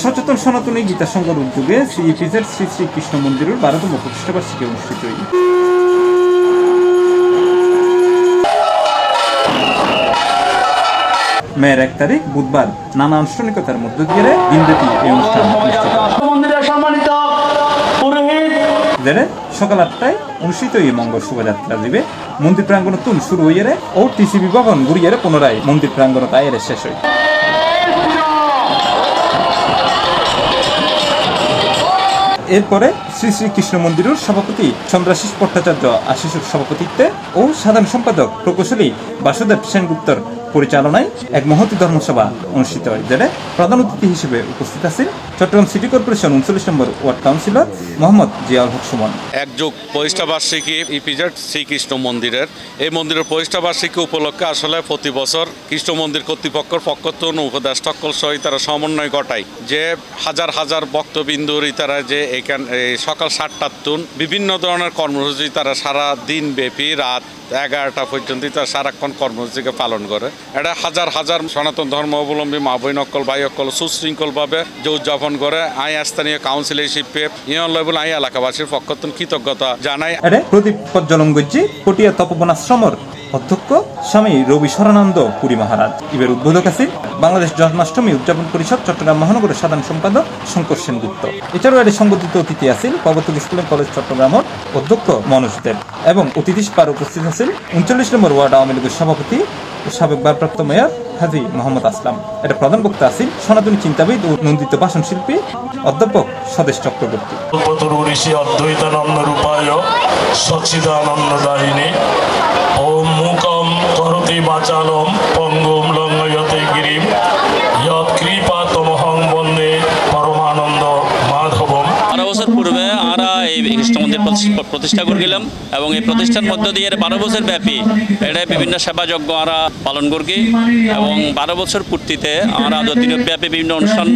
সচেতন সনাতনী গীতা সংঘের উদ্যোগে শ্রী ইপিজেড শ্রী শ্রী কৃষ্ণ মন্দিরের 12তম প্রতিষ্ঠাবার্ষিকী অনুষ্ঠিত। মেয়ের 1 তারিখ বুধবার নানা আনুষ্ঠানিকতার মধ্য দিয়ে দিনব্যাপী এই অনুষ্ঠান সকাল 8টায় অনুষ্ঠিত এই মঙ্গল শোভাযাত্রা দিবে মন্দির প্রাঙ্গণ তুন শুরু হইয়ে ও টিসিবি ভবন ঘুরিয়ে পুনরায় মন্দির প্রাঙ্গণ তাইরে শেষ হয়। এরপরে শ্রী শ্রী কৃষ্ণ মন্দিরের সভাপতি চন্দ্রাশিস ভট্টাচার্য আশিসুর সভাপতিত্বে ও সাধারণ সম্পাদক প্রকৌশলী বাসুদেব সেনগুপ্তর পরিচালনায় এক মহতী ধর্মসভা অনুষ্ঠিত হয়, যেটা প্রধান অতিথি হিসেবে উপস্থিত আছেন চট্টগ্রাম সিটি কর্পোরেশন 39 নম্বর ওয়ার্ড কাউন্সিলর মোহাম্মদ জিয়াউল হক সুমন। একযোগ প্রতিষ্ঠাবার্ষিকী ইপিজেড শ্রীকৃষ্ণ মন্দিরের এই মন্দিরের প্রতিষ্ঠাবার্ষিকী উপলক্ষে আসলে প্রতি বছর কৃষ্ণ মন্দির কর্তৃপক্ষের পক্ষতন উপদেষ্টাক্কল সহ তারা সমন্বয় ঘটায় যে হাজার হাজার ভক্তবিন্দুর তারা যে এখানে সকাল 7টার তুন বিভিন্ন ধরনের কর্মসূচি তারা সারা দিন ব্যাপী রাত 11টা পর্যন্ত তারা সারাক্ষণ কর্মসূচিকে পালন করে। এটা হাজার হাজার সনাতন ধর্ম অবলম্বী মা বই নকল ভাই অকল সুশৃঙ্খলভাবে যে উদযাপন করে আই স্থানীয় কাউন্সিল হিসেবে ইউনিয়ন লেভেল আই এলাকাবাসীর পক্ষতন কৃতজ্ঞতা জানাই। প্রদীপ প্রজ্বলন গজ্জি পটিয়া তপবন আশ্রমের অধ্যক্ষ স্বামী রবি শরণানন্দ পুরী মহারাজ। এবার উদ্বোধক আছেন বাংলাদেশ জন্মাষ্টমী উদযাপন পরিষদ চট্টগ্রাম মহানগরের সাধারণ সম্পাদক শঙ্কর সেনগুপ্ত। এছাড়াও এর সংবর্ধিত অতিথি আছেন প্রগতক স্কুল কলেজ চট্টগ্রামের অধ্যক্ষ মনোজ দেব এবং অতিথি পার উপস্থিত আছেন 39 নম্বর ওয়ার্ড আওয়ামী লীগের সভাপতি ও সাবেক ভারপ্রাপ্ত মেয়র হাজী মোহাম্মদ আসলাম। এটা প্রধান বক্তা আছেন সনাতনী চিন্তাবিদ ও নন্দিত ভাষণ শিল্পী অধ্যাপক স্বদেশ চক্রবর্তী। অদ্বৈতানন্দ রূপায় সচ্চিদানন্দ দায়িনী ওম মুকম করতি বাচালম পঙ্গুম লঙ্ঘয়তে গিরিম ইয়ৎ কৃপা তমহং বন্দে পরমানন্দ মাধবম। 12 বছর পূর্বে আমরা এই কৃষ্ণ মন্দির প্রতিষ্ঠা করেছিলাম এবং এই প্রতিষ্ঠার মধ্য দিয়ে 12 বছর ব্যাপী এটা বিভিন্ন সেবাযজ্ঞ আমরা পালন করি এবং 12 বছর পূর্তিতে আমরা দিনব্যাপী বিভিন্ন অনুষ্ঠান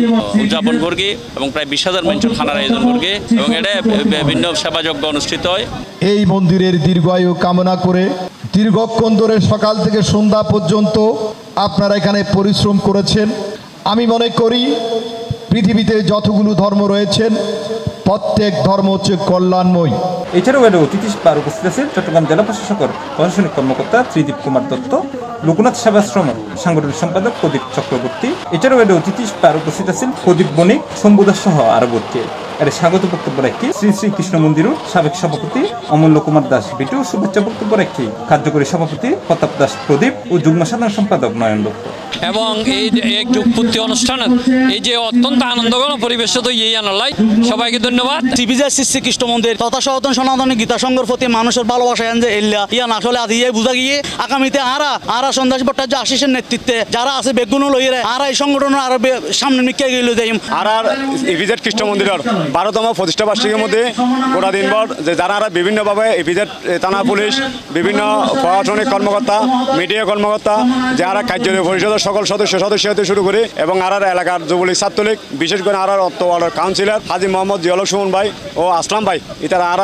উদযাপন করি এবং প্রায় 20,000 মানুষের খানার আয়োজন করি এবং এটা বিভিন্ন সেবাযজ্ঞ অনুষ্ঠিত হয়। এই মন্দিরের দীর্ঘায়ু কামনা করে দীর্ঘক্ষণ ধরে সকাল থেকে সন্ধ্যা পর্যন্ত আপনারা এখানে পরিশ্রম করেছেন। আমি মনে করি পৃথিবীতে যতগুলো ধর্ম রয়েছেন প্রত্যেক ধর্ম হচ্ছে কল্যাণময়। এছাড়াও এর অতিথি পার উপস্থিত আছেন চট্টগ্রাম জেলা প্রশাসকের প্রশাসনিক কর্মকর্তা ত্রিদীপ কুমার দত্ত, লোকনাথ সেবাশ্রম সাংগঠনিক সম্পাদক প্রদীপ চক্রবর্তী। এছাড়াও এর অতিথি পার উপস্থিত আছেন প্রদীপ বণিক, শম্ভুদাস সহ আরো ব্যক্তি। এর স্বাগত বক্তব্য রাখি শ্রী শ্রী কৃষ্ণ মন্দিরের সাবেক সভাপতি অমূল্য কুমার দাস বিটু, শুভেচ্ছা বক্তব্য রাখি কার্যকরী সভাপতি প্রতাপ দাস প্রদীপ ও যুগ্ম সাধারণ সম্পাদক নয়ন দত্ত। এবং এই এক যুগপূর্তি অনুষ্ঠানে এই যে অত্যন্ত আনন্দঘন পরিবেশ তো এই আনালাই সবাইকে ধন্যবাদ। ইপিজেড শ্রী শ্রী কৃষ্ণ মন্দির তথা সনাতন সনাতনী গীতা সংঘের প্রতি মানুষের ভালোবাসা যে ইয়ান আসলে আদি বুঝা গিয়ে আগামীতে আরা সন্ন্যাস ভট্টাচার্য আশিসের নেতৃত্বে যারা আছে বেগুন লইয়ে আরা এই সংগঠনের আরো সামনে নিকে গেল যাই। আর ইপিজেড কৃষ্ণ মন্দিরের 12তম প্রতিষ্ঠা বার্ষিকীর মধ্যে গোটা দিনভর যে যারা বিভিন্নভাবে ইপিজেড থানা পুলিশ, বিভিন্ন প্রশাসনিক কর্মকর্তা, মিডিয়া কর্মকর্তা, যারা কার্যালয় পরিষদের সকল সদস্য হতে শুরু করে এবং আর এলাকার যুবলীগ ছাত্রলীগ বিশেষ করে আর ওয়ার্ডের কাউন্সিলর হাজী মোহাম্মদ জিয়াউল হক সুমন ভাই ও আসলাম ভাই ইতারা আর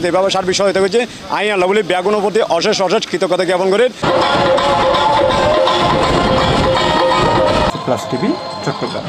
যেভাবে সার্বিক সহায়তা করছে আইন আল্লাহ বলি ব্যাগুনের প্রতি অশেষ কৃতজ্ঞতা জ্ঞাপন করে। Plus TV Chittagong.